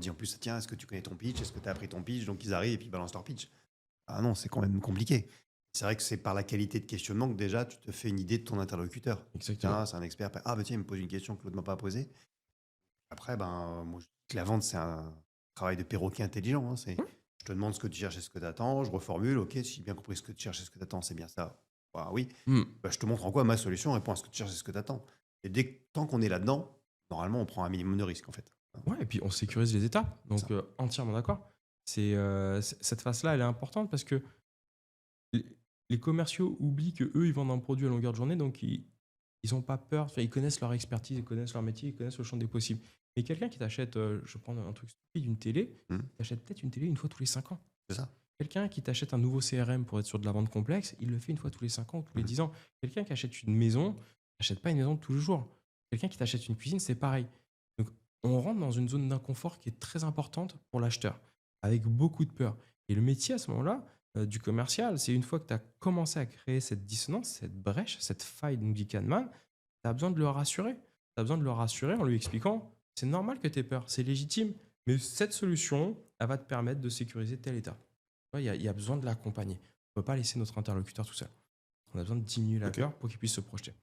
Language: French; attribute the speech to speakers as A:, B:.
A: dit en plus, tiens, est-ce que tu connais ton pitch? Est-ce que tu as appris ton pitch? Donc ils arrivent et puis ils balancent leur pitch. Ah non, c'est quand même compliqué. C'est vrai que c'est par la qualité de questionnement que déjà tu te fais une idée de ton interlocuteur.
B: Exactement.
A: Tiens, c'est un expert. Ah, bah tiens, il me pose une question que l'autre m'a pas posée. Après, ben, moi, je dis que la vente, c'est un travail de perroquet intelligent, hein.
B: Ouais.
A: Je te demande ce que tu cherches et ce que tu attends, je reformule. Ok, si j'ai bien compris ce que tu cherches et ce que tu attends, c'est bien ça. Bah oui.
B: Hmm.
A: Bah, je te montre en quoi ma solution répond à ce que tu cherches et ce que tu attends. Et tant qu'on est là-dedans, normalement, on prend un minimum de risque, en fait.
B: Ouais, et puis on sécurise les étapes.
A: C'est
B: Donc,
A: ça.
B: entièrement d'accord. Cette phase-là, elle est importante parce que les les commerciaux oublient que eux ils vendent un produit à longueur de journée, donc ils ont pas peur, enfin, ils connaissent leur expertise, ils connaissent leur métier, ils connaissent le champ des possibles. Mais quelqu'un qui t'achète, je vais prendre un truc stupide, une télé,
A: Mhm.
B: il achète peut-être une télé une fois tous les 5 ans.
A: C'est ça.
B: Quelqu'un qui t'achète un nouveau CRM pour être sur de la vente complexe, il le fait une fois tous les 5 ans, tous les
A: Mhm.
B: 10 ans. Quelqu'un qui achète une maison, n'achète pas une maison tous les jours. Quelqu'un qui t'achète une cuisine, c'est pareil. Donc, on rentre dans une zone d'inconfort qui est très importante pour l'acheteur, avec beaucoup de peur. Et le métier à ce moment-là, du commercial, c'est une fois que tu as commencé à créer cette dissonance, cette brèche, cette faille, nous dit Kahneman, tu as besoin de le rassurer. Tu as besoin de le rassurer en lui expliquant, c'est normal que tu aies peur, c'est légitime, mais cette solution, elle va te permettre de sécuriser tel état. Ouais, il y a besoin de l'accompagner. On ne peut pas laisser notre interlocuteur tout seul. On a besoin de diminuer la
A: Ok.
B: peur pour qu'il puisse se projeter.